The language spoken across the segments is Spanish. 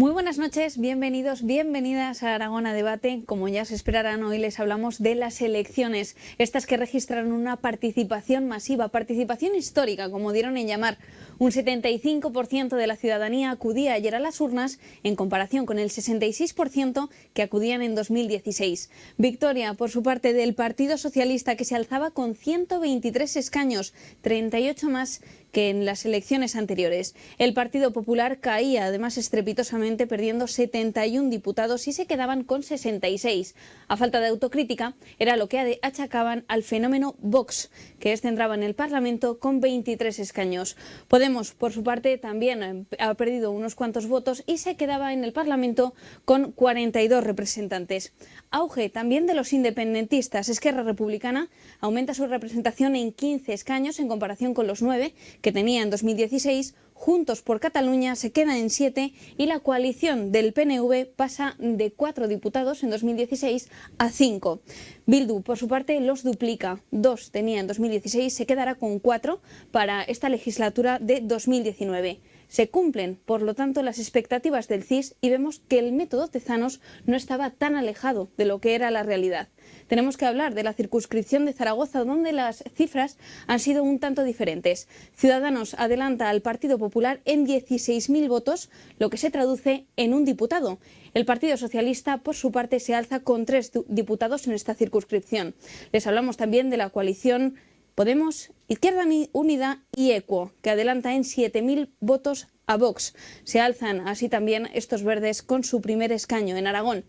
Muy buenas noches, bienvenidos, bienvenidas a Aragón a Debate. Como ya se esperarán, hoy les hablamos de las elecciones, estas que registraron una participación masiva, participación histórica, como dieron en llamar. Un 75% de la ciudadanía acudía ayer a las urnas, en comparación con el 66% que acudían en 2016. Victoria, por su parte, del Partido Socialista, que se alzaba con 123 escaños, 38 más que en las elecciones anteriores. El Partido Popular caía, además estrepitosamente, perdiendo 71 diputados y se quedaban con 66. A falta de autocrítica, era lo que achacaban al fenómeno Vox, que entraba en el Parlamento con 23 escaños. Podemos, por su parte, también ha perdido unos cuantos votos y se quedaba en el Parlamento con 42 representantes. Auge también de los independentistas. Esquerra Republicana aumenta su representación en 15 escaños en comparación con los 9 que tenía en 2016, Juntos por Cataluña se queda en 7 y la coalición del PNV pasa de 4 diputados en 2016 a 5. Bildu, por su parte, los duplica. 2 tenía en 2016, se quedará con 4 para esta legislatura de 2019. Se cumplen, por lo tanto, las expectativas del CIS y vemos que el método Tezanos no estaba tan alejado de lo que era la realidad. Tenemos que hablar de la circunscripción de Zaragoza, donde las cifras han sido un tanto diferentes. Ciudadanos adelanta al Partido Popular en 16.000 votos, lo que se traduce en un diputado. El Partido Socialista, por su parte, se alza con 3 diputados en esta circunscripción. Les hablamos también de la coalición Podemos, Izquierda Unida y Equo, que adelanta en 7.000 votos a Vox. Se alzan así también estos verdes con su primer escaño en Aragón.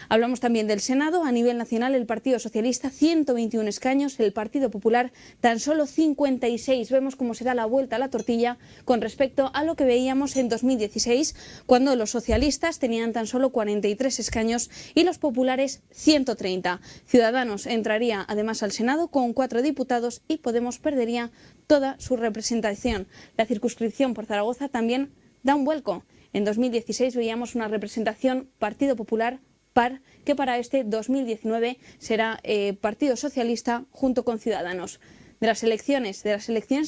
Hablamos también del Senado. A nivel nacional, el Partido Socialista 121 escaños, el Partido Popular tan solo 56. Vemos cómo se da la vuelta a la tortilla con respecto a lo que veíamos en 2016, cuando los socialistas tenían tan solo 43 escaños y los populares 130. Ciudadanos entraría además al Senado con 4 diputados y Podemos perdería toda su representación. La circunscripción por Zaragoza también da un vuelco. En 2016 veíamos una representación Partido Popular par, que para este 2019 será Partido Socialista junto con Ciudadanos. De las elecciones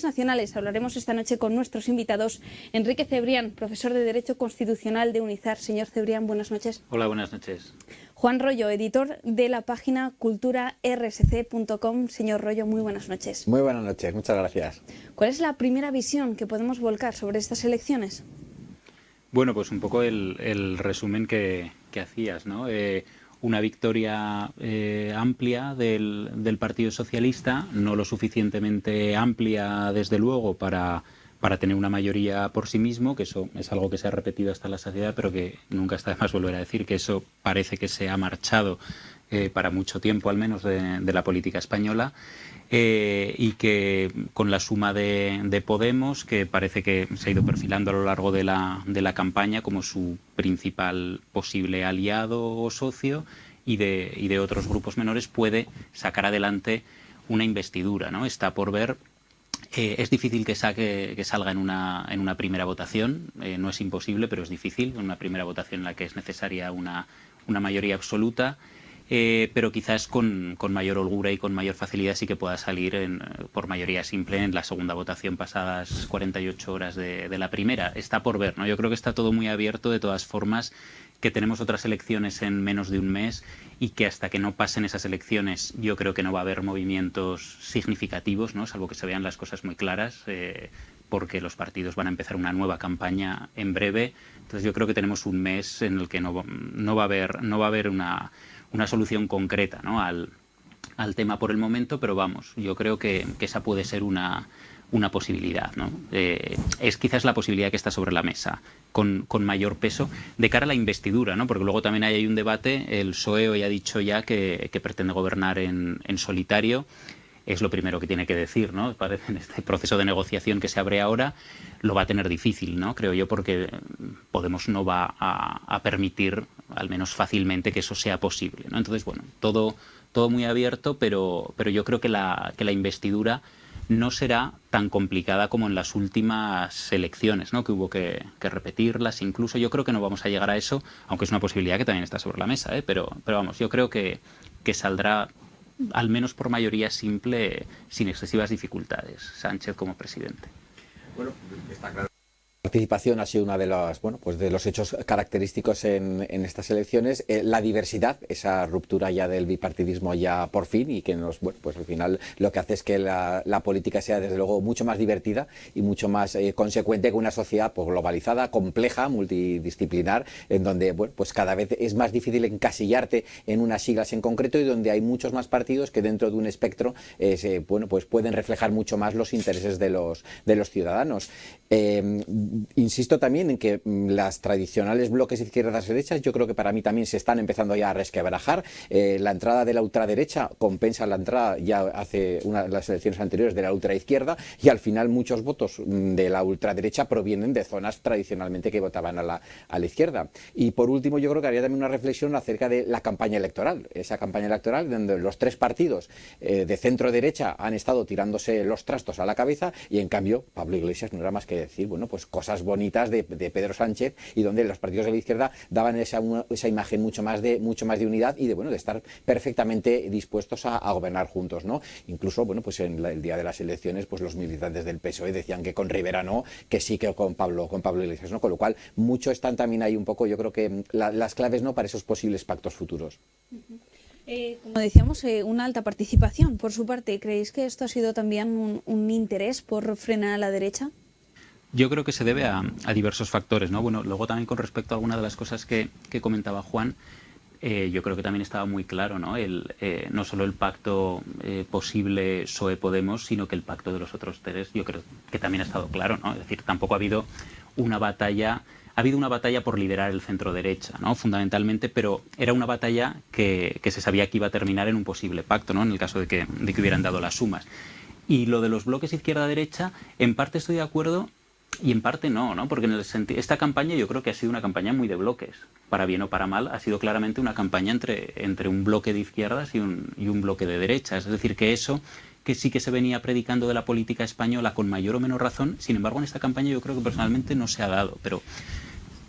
nacionales hablaremos esta noche con nuestros invitados. Enrique Cebrián, profesor de Derecho Constitucional de UNIZAR. Señor Cebrián, buenas noches. Hola, buenas noches. Juan Rollo, editor de la página culturarsc.com. Señor Rollo, muy buenas noches. Muy buenas noches, muchas gracias. ¿Cuál es la primera visión que podemos volcar sobre estas elecciones? Bueno, pues un poco el resumen que hacías, ¿no? Una victoria amplia del Partido Socialista, no lo suficientemente amplia, desde luego, para tener una mayoría por sí mismo, que eso es algo que se ha repetido hasta la saciedad, pero que nunca está de más volver a decir, que eso parece que se ha marchado para mucho tiempo, al menos, de la política española. Y que con la suma de Podemos, que parece que se ha ido perfilando a lo largo de la campaña como su principal posible aliado o socio, y de otros grupos menores, puede sacar adelante una investidura, ¿no? Está por ver. Es difícil que salga en una primera votación, no es imposible, pero es difícil, en una primera votación en la que es necesaria una mayoría absoluta. Pero quizás con mayor holgura y con mayor facilidad sí que pueda salir por mayoría simple en la segunda votación pasadas 48 horas de la primera. Está por ver, ¿no? Yo creo que está todo muy abierto. De todas formas, que tenemos otras elecciones en menos de un mes y que hasta que no pasen esas elecciones yo creo que no va a haber movimientos significativos, ¿no? Salvo que se vean las cosas muy claras, porque los partidos van a empezar una nueva campaña en breve. Entonces yo creo que tenemos un mes en el que no va a haber una solución concreta, ¿no? al tema por el momento, pero vamos, yo creo que esa puede ser una posibilidad, ¿no? Es quizás la posibilidad que está sobre la mesa con mayor peso de cara a la investidura, ¿no? Porque luego también hay un debate. El PSOE hoy ha dicho ya que pretende gobernar en solitario. Es lo primero que tiene que decir, ¿no? Parece, en este proceso de negociación que se abre ahora, lo va a tener difícil, ¿no? Creo yo, porque Podemos no va a permitir, al menos fácilmente, que eso sea posible, ¿no? Entonces, bueno, todo muy abierto, pero yo creo que la investidura no será tan complicada como en las últimas elecciones, ¿no? Que hubo que repetirlas. Incluso yo creo que no vamos a llegar a eso, aunque es una posibilidad que también está sobre la mesa, pero vamos, yo creo que saldrá, al menos por mayoría simple, sin excesivas dificultades, Sánchez como presidente. Bueno, está claro. participación ha sido una de los, bueno, pues de los hechos característicos en estas elecciones. La diversidad, esa ruptura ya del bipartidismo ya por fin, y que nos, bueno, pues al final lo que hace es que la política sea desde luego mucho más divertida y mucho más consecuente que una sociedad pues globalizada, compleja, multidisciplinar, en donde, bueno, pues cada vez es más difícil encasillarte en unas siglas en concreto y donde hay muchos más partidos que dentro de un espectro bueno, pues pueden reflejar mucho más los intereses de los ciudadanos. Insisto también en que las tradicionales bloques izquierdas-derechas, yo creo que para mí también se están empezando ya a resquebrajar. La entrada de la ultraderecha compensa la entrada ya hace las elecciones anteriores de la ultraizquierda, y al final muchos votos de la ultraderecha provienen de zonas tradicionalmente que votaban a la izquierda. Y por último, yo creo que haría también una reflexión acerca de la campaña electoral. Esa campaña electoral donde los tres partidos de centro-derecha han estado tirándose los trastos a la cabeza, y en cambio Pablo Iglesias no era más que decir, bueno, pues cosas bonitas de Pedro Sánchez, y donde los partidos de la izquierda daban esa imagen mucho más de unidad y de, bueno, de estar perfectamente dispuestos a gobernar juntos, ¿no? Incluso, bueno, pues en el día de las elecciones, pues los militantes del PSOE decían que con Rivera no, que sí, que con Pablo Iglesias no, con lo cual mucho están también ahí un poco, yo creo que las claves, ¿no?, para esos posibles pactos futuros. Como decíamos, una alta participación por su parte. ¿Creéis que esto ha sido también un interés por frenar a la derecha? Yo creo que se debe a diversos factores, ¿no? Bueno, luego también con respecto a alguna de las cosas que comentaba Juan, yo creo que también estaba muy claro, ¿no? No solo el pacto posible PSOE-Podemos, sino que el pacto de los otros tres, yo creo que también ha estado claro, ¿no? Es decir, tampoco ha habido una batalla. Ha habido una batalla por liderar el centro-derecha, ¿no?, fundamentalmente, pero era una batalla que se sabía que iba a terminar en un posible pacto, ¿no?, en el caso de que hubieran dado las sumas. Y lo de los bloques izquierda-derecha, en parte estoy de acuerdo y en parte no, ¿no? Porque en el esta campaña yo creo que ha sido una campaña muy de bloques, para bien o para mal. Ha sido claramente una campaña entre un bloque de izquierdas y un bloque de derechas. Es decir, que eso que sí que se venía predicando de la política española con mayor o menor razón, sin embargo en esta campaña yo creo que personalmente no se ha dado, pero...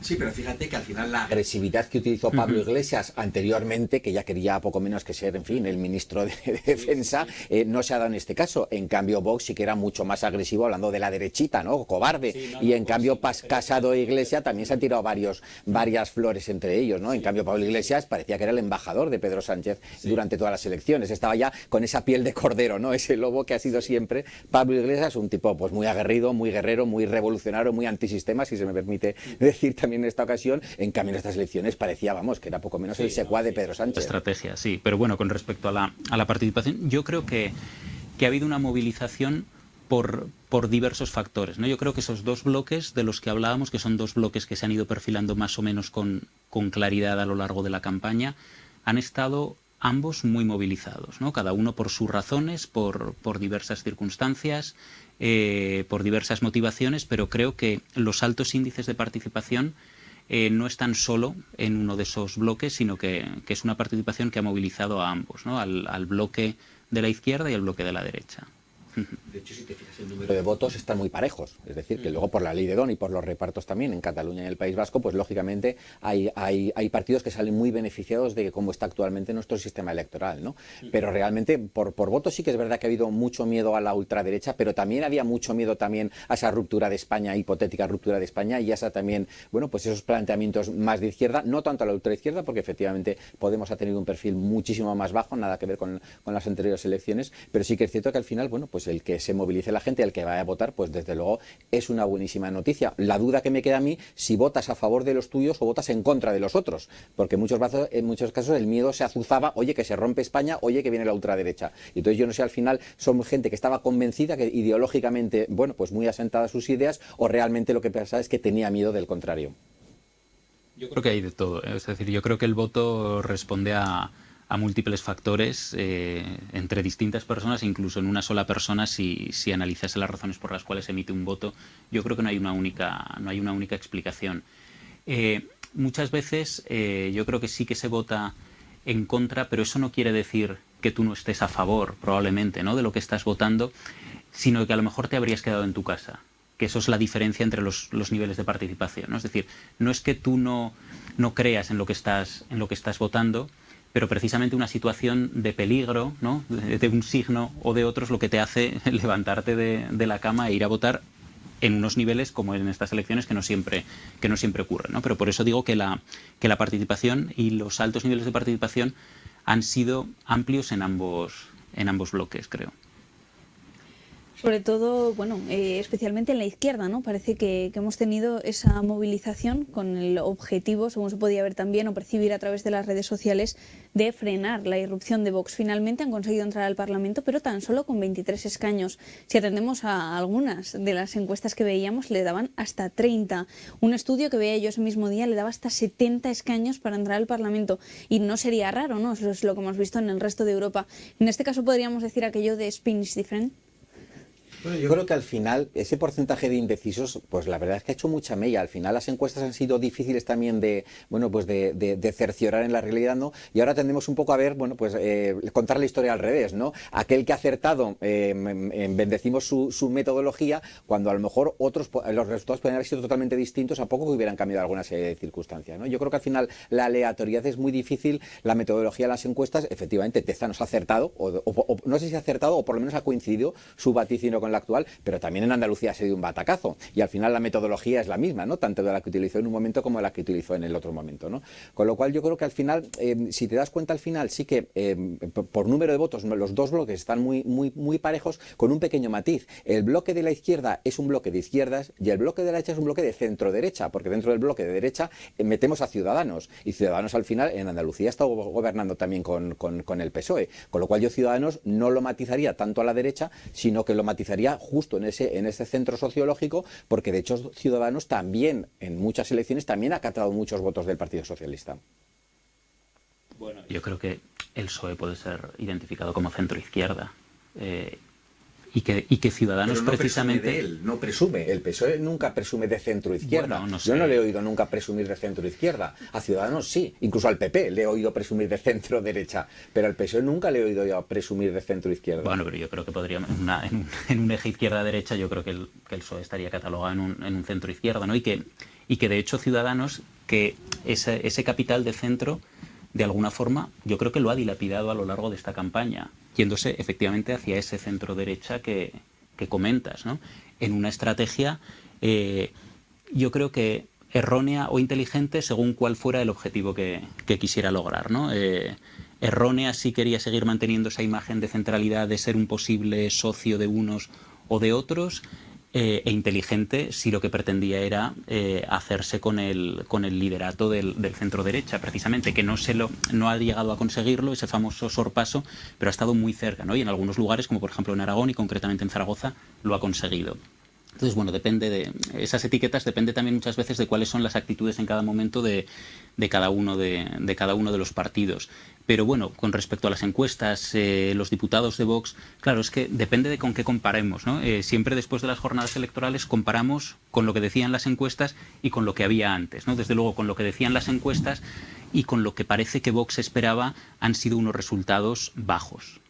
Sí, pero fíjate que al final la agresividad que utilizó Pablo Iglesias anteriormente, que ya quería poco menos que ser, en fin, el ministro de Defensa, no se ha dado en este caso. En cambio, Vox sí que era mucho más agresivo, hablando de la derechita, ¿no?, cobarde. Sí, y en cambio, Casado e Iglesias también se han tirado varias flores entre ellos, ¿no? En cambio, Pablo Iglesias parecía que era el embajador de Pedro Sánchez durante todas las elecciones. Estaba ya con esa piel de cordero, ¿no?, ese lobo que ha sido siempre Pablo Iglesias, un tipo pues muy aguerrido, muy guerrero, muy revolucionario, muy antisistema, si se me permite decir también en esta ocasión. En cambio, en estas elecciones parecía, vamos, que era poco menos el secuá de Pedro Sánchez. Estrategia, sí. Pero bueno, con respecto a la participación, yo creo que ha habido una movilización por diversos factores, ¿no? Yo creo que esos dos bloques de los que hablábamos, que son dos bloques que se han ido perfilando más o menos con claridad a lo largo de la campaña, han estado ambos muy movilizados, ¿no? Cada uno por sus razones, por diversas circunstancias, por diversas motivaciones, pero creo que los altos índices de participación no están solo en uno de esos bloques, sino que es una participación que ha movilizado a ambos, ¿no?, al bloque de la izquierda y al bloque de la derecha. De hecho, si te fijas, el número de votos están muy parejos. Es decir, que luego por la ley de Don y por los repartos también en Cataluña y en el País Vasco, pues lógicamente hay partidos que salen muy beneficiados de cómo está actualmente nuestro sistema electoral, ¿no? Pero realmente por votos sí que es verdad que ha habido mucho miedo a la ultraderecha, pero también había mucho miedo también a esa ruptura de España, hipotética ruptura de España, y a esa también, bueno, pues esos planteamientos más de izquierda, no tanto a la ultraizquierda, porque efectivamente Podemos ha tenido un perfil muchísimo más bajo, nada que ver con las anteriores elecciones, pero sí que es cierto que al final, bueno, pues el que se movilice la gente, el que vaya a votar, pues desde luego es una buenísima noticia. La duda que me queda a mí, si votas a favor de los tuyos o votas en contra de los otros, porque en muchos casos el miedo se azuzaba, oye, que se rompe España, oye, que viene la ultraderecha. Y entonces yo no sé, al final son gente que estaba convencida, que ideológicamente, bueno, pues muy asentadas sus ideas, o realmente lo que pensaba es que tenía miedo del contrario. Yo creo que hay de todo, ¿eh? Es decir, yo creo que el voto responde a múltiples factores entre distintas personas, incluso en una sola persona. Si analizase las razones por las cuales emite un voto, yo creo que no hay una única explicación. Muchas veces yo creo que sí que se vota en contra, pero eso no quiere decir que tú no estés a favor, probablemente, ¿no?, de lo que estás votando, sino que a lo mejor te habrías quedado en tu casa. Que eso es la diferencia entre los niveles de participación, ¿no? Es decir, no es que tú no creas en lo que estás votando, pero precisamente una situación de peligro, ¿no?, de un signo o de otro, es lo que te hace levantarte de la cama e ir a votar, en unos niveles como en estas elecciones que no siempre ocurre, ¿no? Pero por eso digo que la participación y los altos niveles de participación han sido amplios en ambos bloques, creo. Sobre todo, bueno, especialmente en la izquierda, ¿no? Parece que hemos tenido esa movilización con el objetivo, según se podía ver también o percibir a través de las redes sociales, de frenar la irrupción de Vox. Finalmente han conseguido entrar al Parlamento, pero tan solo con 23 escaños. Si atendemos a algunas de las encuestas que veíamos, le daban hasta 30. Un estudio que veía yo ese mismo día le daba hasta 70 escaños para entrar al Parlamento. Y no sería raro, ¿no? Eso es lo que hemos visto en el resto de Europa. En este caso podríamos decir aquello de spin is different. Bueno, yo creo que al final ese porcentaje de indecisos, pues la verdad es que ha hecho mucha mella. Al final las encuestas han sido difíciles también de cerciorar en la realidad, ¿no? Y ahora tendemos un poco a ver, bueno, pues contar la historia al revés, ¿no? Aquel que ha acertado, bendecimos su metodología, cuando a lo mejor los resultados pueden haber sido totalmente distintos a poco que hubieran cambiado alguna serie de circunstancias, ¿no? Yo creo que al final la aleatoriedad es muy difícil, la metodología de las encuestas, efectivamente, Tezanos ha acertado, o no sé si ha acertado, o por lo menos ha coincidido su vaticino con la actual, pero también en Andalucía ha sido un batacazo y al final la metodología es la misma, ¿no? Tanto de la que utilizó en un momento como de la que utilizó en el otro momento, ¿no? Con lo cual yo creo que al final, si te das cuenta al final, sí que por número de votos los dos bloques están muy parejos, con un pequeño matiz. El bloque de la izquierda es un bloque de izquierdas y el bloque de la derecha es un bloque de centro-derecha, porque dentro del bloque de derecha metemos a Ciudadanos, y Ciudadanos al final en Andalucía ha estado gobernando también con el PSOE, con lo cual yo Ciudadanos no lo matizaría tanto a la derecha, sino que lo matizaría justo en ese centro sociológico, porque de hecho Ciudadanos también, en muchas elecciones, también ha captado muchos votos del Partido Socialista. Bueno, yo creo que el PSOE puede ser identificado como centro-izquierda. Y que Ciudadanos pero no precisamente... presume de él, no presume. El PSOE nunca presume de centro-izquierda. Bueno, no sé. Yo no le he oído nunca presumir de centro-izquierda. A Ciudadanos sí. Incluso al PP le he oído presumir de centro-derecha. Pero al PSOE nunca le he oído yo presumir de centro-izquierda. Bueno, pero yo creo que podríamos... En un eje izquierda-derecha yo creo que el PSOE estaría catalogado en un centro-izquierda, ¿no? Y que de hecho Ciudadanos, que ese capital de centro, de alguna forma, yo creo que lo ha dilapidado a lo largo de esta campaña, yéndose efectivamente hacia ese centro-derecha que comentas, ¿no? En una estrategia, yo creo que errónea o inteligente según cuál fuera el objetivo que quisiera lograr, ¿no? Errónea si quería seguir manteniendo esa imagen de centralidad, de ser un posible socio de unos o de otros, e inteligente si lo que pretendía era hacerse con el liderato del centro derecha, precisamente, que no ha llegado a conseguirlo, ese famoso sorpaso, pero ha estado muy cerca, ¿no? Y en algunos lugares, como por ejemplo en Aragón y concretamente en Zaragoza, lo ha conseguido. Entonces, bueno, depende de esas etiquetas, depende también muchas veces de cuáles son las actitudes en cada momento de cada uno de los partidos. Pero bueno, con respecto a las encuestas, los diputados de Vox, claro, es que depende de con qué comparemos, ¿no? Siempre después de las jornadas electorales comparamos con lo que decían las encuestas y con lo que había antes, ¿no? Desde luego, con lo que decían las encuestas y con lo que parece que Vox esperaba han sido unos resultados bajos.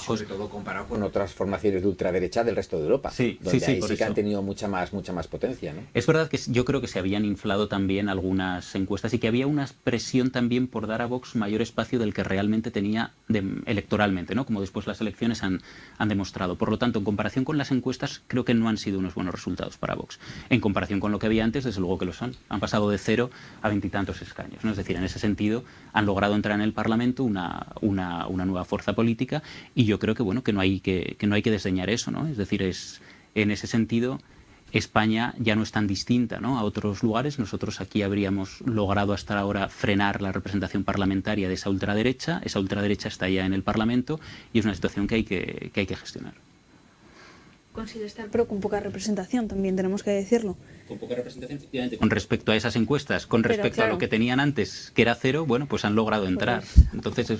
Sobre todo comparado con otras formaciones de ultraderecha del resto de Europa, sí, donde ahí por sí que eso han tenido mucha más potencia, ¿no? Es verdad que yo creo que se habían inflado también algunas encuestas y que había una presión también por dar a Vox mayor espacio del que realmente tenía electoralmente, ¿no? Como después las elecciones han demostrado. Por lo tanto, en comparación con las encuestas, creo que no han sido unos buenos resultados para Vox. En comparación con lo que había antes, desde luego que lo son. Han pasado de 0 a 20 y tantos escaños, ¿no? Es decir, en ese sentido, han logrado entrar en el Parlamento una nueva fuerza política. Y yo creo que bueno, que no hay que desdeñar eso, ¿no? Es decir, en ese sentido España ya no es tan distinta, ¿no?, a otros lugares. Nosotros aquí habríamos logrado hasta ahora frenar la representación parlamentaria de esa ultraderecha. Esa ultraderecha está ya en el Parlamento y es una situación que hay que gestionar. Consigue estar, pero con poca representación, también tenemos que decirlo. Con poca representación, efectivamente. Con respecto a esas encuestas, con respecto a lo que tenían antes, que era 0, bueno, pues han logrado entrar. Entonces,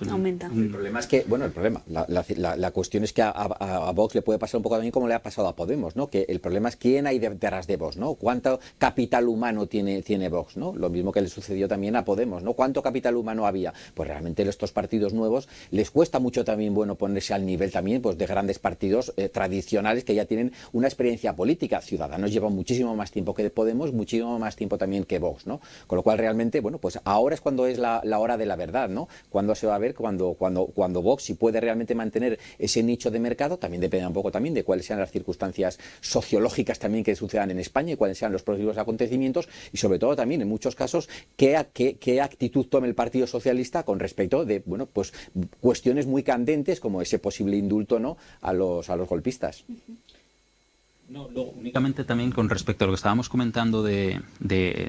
aumenta. El problema es que, la cuestión es que a Vox le puede pasar un poco también como le ha pasado a Podemos, ¿no? Que el problema es quién hay detrás de Vox, ¿no? ¿Cuánto capital humano tiene Vox, ¿no? Lo mismo que le sucedió también a Podemos, ¿no? ¿Cuánto capital humano había? Pues realmente estos partidos nuevos les cuesta mucho también, bueno, ponerse al nivel también, pues, de grandes partidos tradicionales profesionales que ya tienen una experiencia política. Ciudadanos lleva muchísimo más tiempo que Podemos, muchísimo más tiempo también que Vox, ¿no? Con lo cual realmente, bueno, pues ahora es cuando es la hora de la verdad, ¿no? Cuando se va a ver, cuando Vox, si puede realmente mantener ese nicho de mercado, también depende un poco también de cuáles sean las circunstancias sociológicas también que sucedan en España y cuáles sean los próximos acontecimientos y sobre todo también en muchos casos qué actitud tome el Partido Socialista con respecto de, bueno, pues cuestiones muy candentes como ese posible indulto, ¿no?, a los golpistas. No, únicamente también con respecto a lo que estábamos comentando de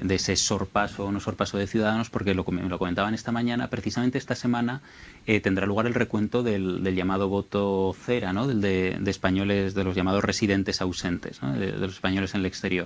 ese sorpaso o no sorpaso de Ciudadanos, porque lo comentaban esta mañana, precisamente esta semana tendrá lugar el recuento del llamado voto cera, ¿no?, de españoles, de los llamados residentes ausentes, ¿no?, de los españoles en el exterior.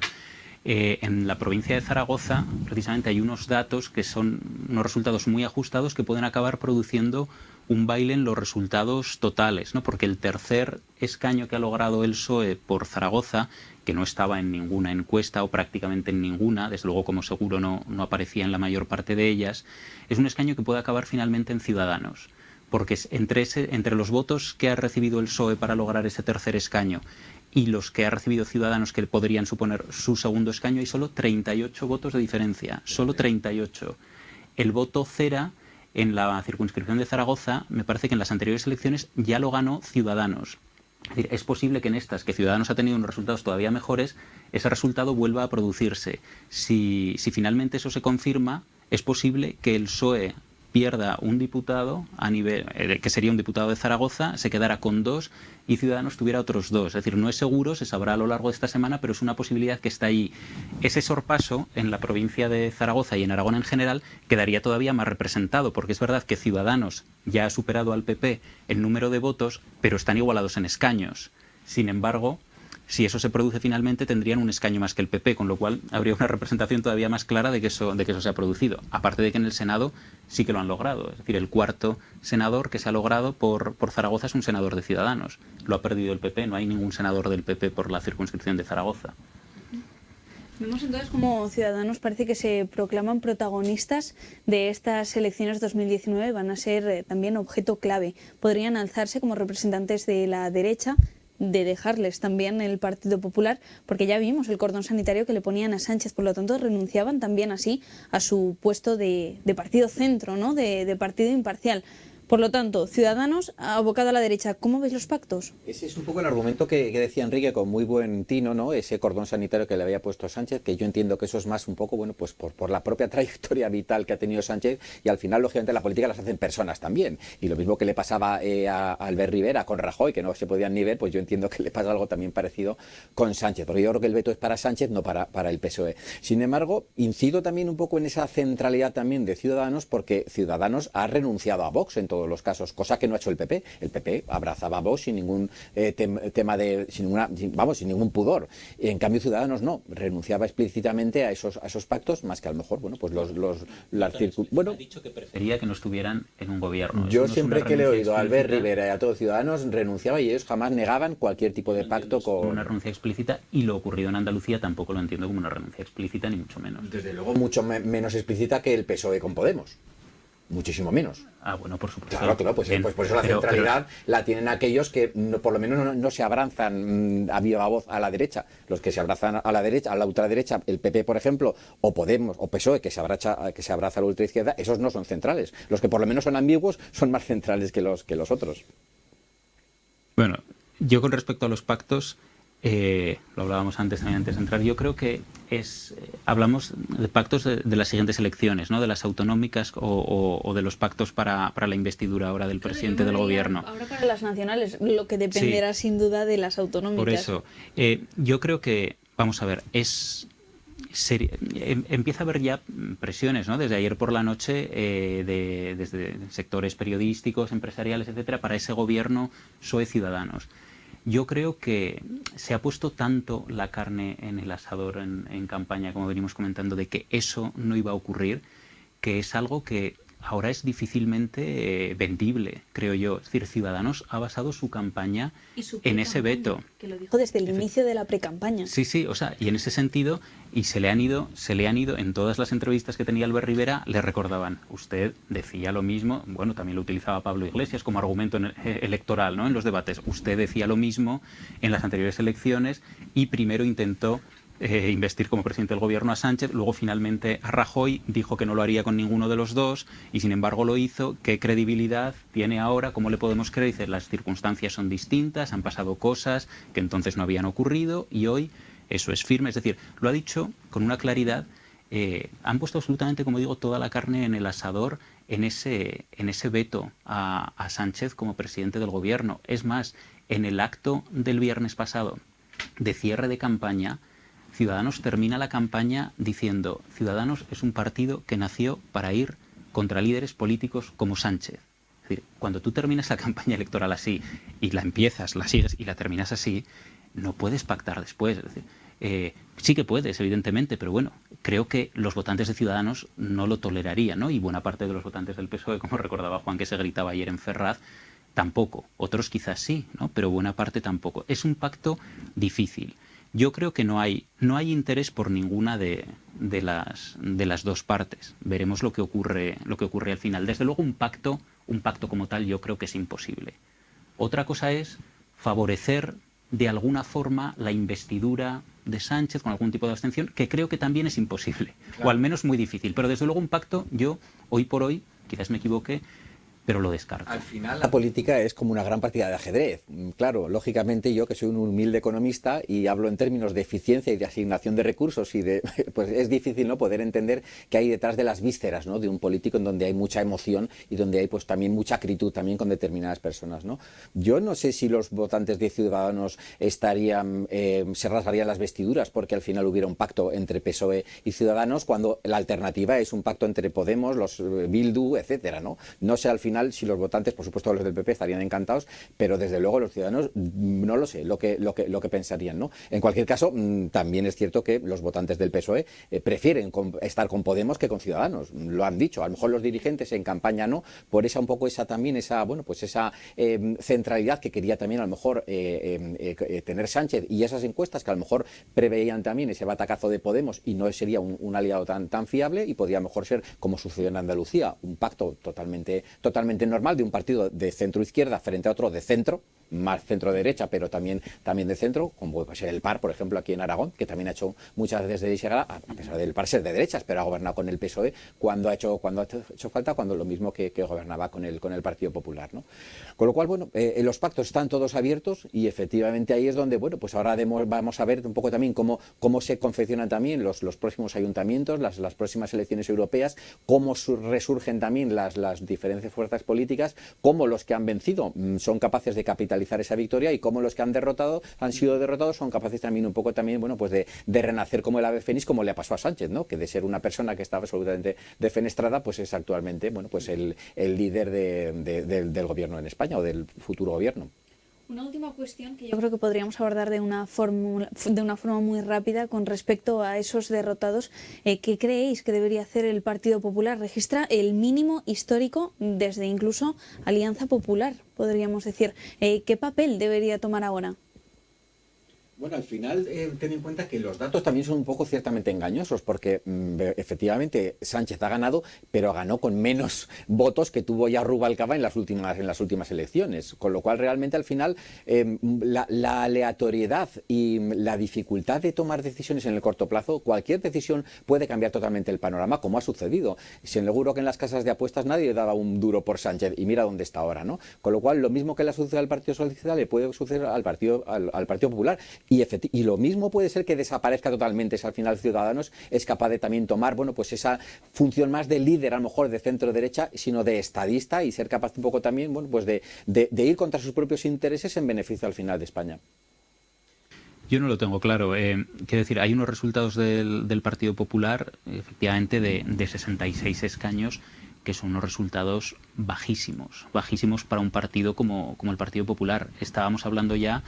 En la provincia de Zaragoza, precisamente, hay unos datos que son unos resultados muy ajustados que pueden acabar produciendo un baile en los resultados totales, ¿no? Porque el tercer escaño que ha logrado el PSOE por Zaragoza, que no estaba en ninguna encuesta o prácticamente en ninguna, desde luego como seguro no aparecía en la mayor parte de ellas, es un escaño que puede acabar finalmente en Ciudadanos. Porque entre los votos que ha recibido el PSOE para lograr ese tercer escaño y los que ha recibido Ciudadanos, que podrían suponer su segundo escaño, hay solo 38 votos de diferencia, solo 38. El voto cera en la circunscripción de Zaragoza, me parece que en las anteriores elecciones ya lo ganó Ciudadanos. Es decir, es posible que en estas, que Ciudadanos ha tenido unos resultados todavía mejores, ese resultado vuelva a producirse. Si finalmente eso se confirma, es posible que el PSOE pierda un diputado a nivel que sería un diputado de Zaragoza, se quedara con 2 y Ciudadanos tuviera otros 2. Es decir, no es seguro, se sabrá a lo largo de esta semana, pero es una posibilidad que está ahí. Ese sorpaso en la provincia de Zaragoza y en Aragón en general quedaría todavía más representado, porque es verdad que Ciudadanos ya ha superado al PP en número de votos, pero están igualados en escaños. Sin embargo, si eso se produce finalmente, tendrían un escaño más que el PP, con lo cual habría una representación todavía más clara de que eso se ha producido. Aparte de que en el Senado sí que lo han logrado. Es decir, el cuarto senador que se ha logrado por Zaragoza es un senador de Ciudadanos. Lo ha perdido el PP, no hay ningún senador del PP por la circunscripción de Zaragoza. Vemos entonces como Ciudadanos parece que se proclaman protagonistas de estas elecciones 2019, van a ser también objeto clave. Podrían alzarse como representantes de la derecha, de dejarles también el Partido Popular, porque ya vimos el cordón sanitario que le ponían a Sánchez, por lo tanto renunciaban también así a su puesto de partido centro, ¿no?, de partido imparcial. Por lo tanto, Ciudadanos abocado a la derecha. ¿Cómo veis los pactos? Ese es un poco el argumento que decía Enrique con muy buen tino, ¿no? Ese cordón sanitario que le había puesto Sánchez, que yo entiendo que eso es más un poco, bueno, pues por la propia trayectoria vital que ha tenido Sánchez, y al final, lógicamente, la política las hacen personas también. Y lo mismo que le pasaba a Albert Rivera con Rajoy, que no se podían ni ver, pues yo entiendo que le pasa algo también parecido con Sánchez, porque yo creo que el veto es para Sánchez, no para el PSOE. Sin embargo, incido también un poco en esa centralidad también de Ciudadanos, porque Ciudadanos ha renunciado a Vox en todos los casos, cosa que no ha hecho el PP. El PP abrazaba a Vox sin ningún sin ningún pudor. En cambio, Ciudadanos no, renunciaba explícitamente a esos pactos, más que a lo mejor, bueno, pues ha dicho que prefería que no estuvieran en un gobierno. Yo siempre que le he oído a Albert Rivera y a todos Ciudadanos, renunciaba y ellos jamás negaban cualquier tipo de pacto con una renuncia explícita, y lo ocurrido en Andalucía tampoco lo entiendo como una renuncia explícita, ni mucho menos. Desde luego, mucho menos explícita que el PSOE con Podemos. Muchísimo menos. Ah, bueno, por supuesto. Claro, pues por eso la centralidad la tienen aquellos que por lo menos no se abrazan a viva voz a la derecha. Los que se abrazan a la derecha, a la ultraderecha, el PP, por ejemplo, o Podemos, o PSOE, que se abraza a la ultraizquierda, esos no son centrales. Los que por lo menos son ambiguos son más centrales que los otros. Bueno, yo con respecto a los pactos, lo hablábamos antes también, antes de entrar, yo creo que hablamos de pactos de las siguientes elecciones, ¿no?, de las autonómicas o de los pactos para la investidura ahora del presidente del gobierno. Ahora para las nacionales, lo que dependerá sin duda de las autonómicas. Por eso, yo creo que, vamos a ver, empieza a haber ya presiones, ¿no?, desde ayer por la noche, desde sectores periodísticos, empresariales, etcétera, para ese gobierno PSOE Ciudadanos. Yo creo que se ha puesto tanto la carne en el asador en campaña, como venimos comentando, de que eso no iba a ocurrir, que es algo que ahora es difícilmente vendible, creo yo. Es decir, Ciudadanos ha basado su campaña en ese veto. Que lo dijo desde el inicio de la precampaña. Sí, sí, o sea, y en ese sentido, y se le han ido, en todas las entrevistas que tenía Albert Rivera, le recordaban, usted decía lo mismo, bueno, también lo utilizaba Pablo Iglesias como argumento electoral, ¿no?, en los debates. Usted decía lo mismo en las anteriores elecciones y primero intentó investir como presidente del gobierno a Sánchez, luego finalmente a Rajoy, dijo que no lo haría con ninguno de los dos y sin embargo lo hizo. ¿Qué credibilidad tiene ahora? ¿Cómo le podemos creer? Dice, las circunstancias son distintas, han pasado cosas que entonces no habían ocurrido y hoy eso es firme. Es decir, lo ha dicho con una claridad. Han puesto absolutamente, como digo, toda la carne en el asador en ese veto a Sánchez como presidente del gobierno. Es más, en el acto del viernes pasado de cierre de campaña, Ciudadanos termina la campaña diciendo, Ciudadanos es un partido que nació para ir contra líderes políticos como Sánchez. Es decir, cuando tú terminas la campaña electoral así y la empiezas, la sigues y la terminas así, no puedes pactar después. Es decir, sí que puedes, evidentemente, pero bueno, creo que los votantes de Ciudadanos no lo tolerarían, ¿no? Y buena parte de los votantes del PSOE, como recordaba Juan, que se gritaba ayer en Ferraz, tampoco. Otros quizás sí, ¿no?, pero buena parte tampoco. Es un pacto difícil. Yo creo que no hay interés por ninguna de las dos partes. Veremos lo que ocurre al final. Desde luego un pacto como tal yo creo que es imposible. Otra cosa es favorecer de alguna forma la investidura de Sánchez con algún tipo de abstención, que creo que también es imposible, claro, o al menos muy difícil. Pero desde luego un pacto, yo hoy por hoy, quizás me equivoque, pero lo descarto. Al final la política es como una gran partida de ajedrez. Claro, lógicamente yo que soy un humilde economista y hablo en términos de eficiencia y de asignación de recursos y de, pues es difícil, ¿no?, poder entender qué hay detrás de las vísceras, ¿no?, de un político en donde hay mucha emoción y donde hay pues también mucha acritud también con determinadas personas, ¿no? Yo no sé si los votantes de Ciudadanos se rasgarían las vestiduras porque al final hubiera un pacto entre PSOE y Ciudadanos cuando la alternativa es un pacto entre Podemos, los Bildu, etcétera, ¿no? No sé al final si los votantes, por supuesto los del PP estarían encantados, pero desde luego los ciudadanos no lo sé, lo que pensarían, ¿no? En cualquier caso, también es cierto que los votantes del PSOE prefieren estar con Podemos que con Ciudadanos, lo han dicho. A lo mejor los dirigentes en campaña no, por esa un poco esa también esa centralidad que quería también a lo mejor tener Sánchez y esas encuestas que a lo mejor preveían también ese batacazo de Podemos y no sería un aliado tan fiable y podría a lo mejor ser, como sucedió en Andalucía, un pacto totalmente normal de un partido de centro-izquierda frente a otro de centro, más centro-derecha, pero también de centro, como puede ser el PAR, por ejemplo, aquí en Aragón, que también ha hecho muchas veces de izquierda, a pesar del PAR ser de derechas, pero ha gobernado con el PSOE cuando ha hecho falta, cuando lo mismo que gobernaba con el Partido Popular, ¿no? Con lo cual, bueno, los pactos están todos abiertos y efectivamente ahí es donde, bueno, pues ahora vamos a ver un poco también cómo se confeccionan también los próximos ayuntamientos, las próximas elecciones europeas, cómo resurgen también las diferentes fuerzas políticas, cómo los que han vencido son capaces de capitalizar esa victoria y cómo los que han sido derrotados son capaces también un poco también, bueno, pues de renacer como el ave fénix, como le pasó a Sánchez, ¿no?, que de ser una persona que estaba absolutamente defenestrada, pues es actualmente, bueno, pues el líder del gobierno en España o del futuro gobierno. Una última cuestión que yo creo que podríamos abordar de una forma muy rápida con respecto a esos derrotados. ¿Qué creéis que debería hacer el Partido Popular? Registra el mínimo histórico desde incluso Alianza Popular, podríamos decir. ¿Qué papel debería tomar ahora? Bueno, al final ten en cuenta que los datos también son un poco ciertamente engañosos porque efectivamente Sánchez ha ganado, pero ganó con menos votos que tuvo ya Rubalcaba en las últimas elecciones, con lo cual realmente al final la aleatoriedad y la dificultad de tomar decisiones en el corto plazo, cualquier decisión puede cambiar totalmente el panorama, como ha sucedido. Seguro que en las casas de apuestas nadie daba un duro por Sánchez y mira dónde está ahora, ¿no? Con lo cual lo mismo que le sucede al Partido Socialista le puede suceder al Partido Popular. Y lo mismo puede ser que desaparezca totalmente si al final Ciudadanos es capaz de también tomar, bueno, pues esa función más de líder, a lo mejor de centro-derecha, sino de estadista y ser capaz un poco también, bueno, pues de ir contra sus propios intereses en beneficio al final de España. Yo no lo tengo claro. Quiero decir, hay unos resultados del Partido Popular, efectivamente, de 66 escaños, que son unos resultados bajísimos para un partido como el Partido Popular. Estábamos hablando ya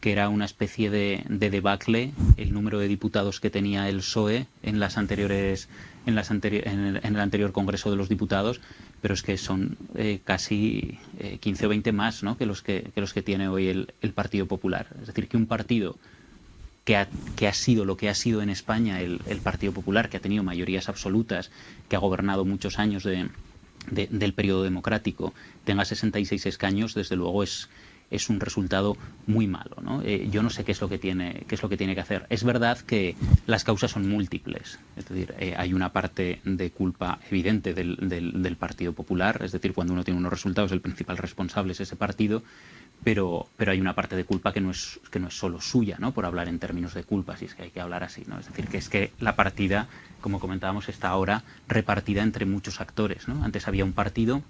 que era una especie de debacle el número de diputados que tenía el PSOE en el anterior Congreso de los Diputados, pero es que son casi 15 o 20 más, ¿no?, que los que tiene hoy el Partido Popular. Es decir, que un partido que ha sido lo que ha sido en España el Partido Popular, que ha tenido mayorías absolutas, que ha gobernado muchos años del periodo democrático, tenga 66 escaños, desde luego es un resultado muy malo, ¿no? Yo no sé qué es lo que tiene que hacer. Es verdad que las causas son múltiples, es decir, hay una parte de culpa evidente del Partido Popular, es decir, cuando uno tiene unos resultados, el principal responsable es ese partido, pero hay una parte de culpa que no es solo suya, ¿no?, por hablar en términos de culpa, si es que hay que hablar así, ¿no? Es decir, que es que la partida, como comentábamos, está ahora repartida entre muchos actores, ¿no? Antes había un partido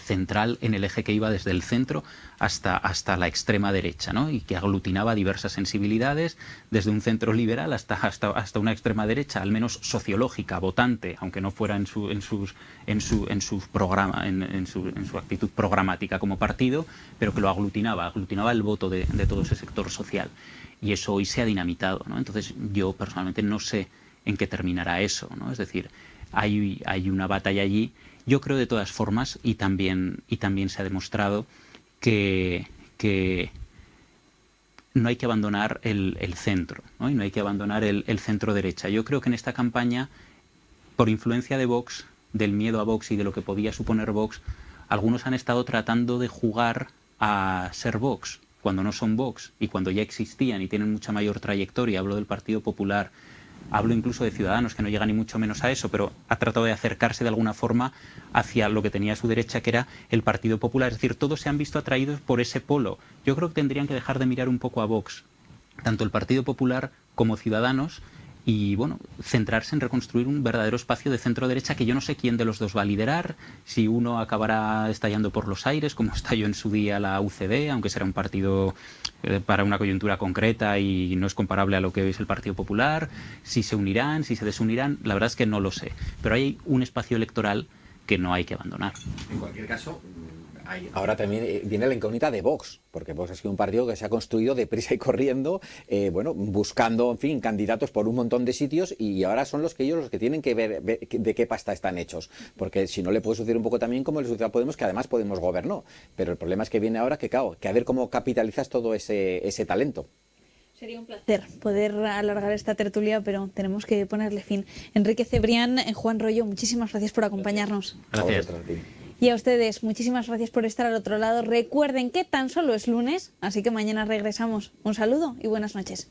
central en el eje que iba desde el centro hasta la extrema derecha, ¿no?, y que aglutinaba diversas sensibilidades, desde un centro liberal hasta una extrema derecha, al menos sociológica, votante, aunque no fuera en su actitud programática como partido, pero que lo aglutinaba el voto de todo ese sector social. Y eso hoy se ha dinamitado, ¿no? Entonces yo personalmente no sé en qué terminará eso, ¿no? Es decir, hay una batalla allí. Yo creo de todas formas, y también se ha demostrado que no hay que abandonar el centro, ¿no?, y no hay que abandonar el centro derecha. Yo creo que en esta campaña, por influencia de Vox, del miedo a Vox y de lo que podía suponer Vox, algunos han estado tratando de jugar a ser Vox cuando no son Vox y cuando ya existían y tienen mucha mayor trayectoria. Hablo del Partido Popular, hablo incluso de Ciudadanos, que no llega ni mucho menos a eso, pero ha tratado de acercarse de alguna forma hacia lo que tenía a su derecha, que era el Partido Popular. Es decir, todos se han visto atraídos por ese polo. Yo creo que tendrían que dejar de mirar un poco a Vox, tanto el Partido Popular como Ciudadanos, y bueno, centrarse en reconstruir un verdadero espacio de centro-derecha que yo no sé quién de los dos va a liderar, si uno acabará estallando por los aires, como estalló en su día la UCD, aunque será un partido para una coyuntura concreta y no es comparable a lo que es el Partido Popular, si se unirán, si se desunirán, la verdad es que no lo sé. Pero hay un espacio electoral que no hay que abandonar. En cualquier caso, ahora también viene la incógnita de Vox, porque Vox ha sido un partido que se ha construido deprisa y corriendo, buscando, en fin, candidatos por un montón de sitios, y ahora son los que tienen que ver de qué pasta están hechos, porque si no le puede suceder un poco también como le sucedió a Podemos, que además Podemos gobernó, pero el problema es que viene ahora que a ver cómo capitalizas todo ese talento. Sería un placer poder alargar esta tertulia, pero tenemos que ponerle fin. Enrique Cebrián, Juan Royo, muchísimas gracias por acompañarnos. Gracias. Y a ustedes, muchísimas gracias por estar al otro lado. Recuerden que tan solo es lunes, así que mañana regresamos. Un saludo y buenas noches.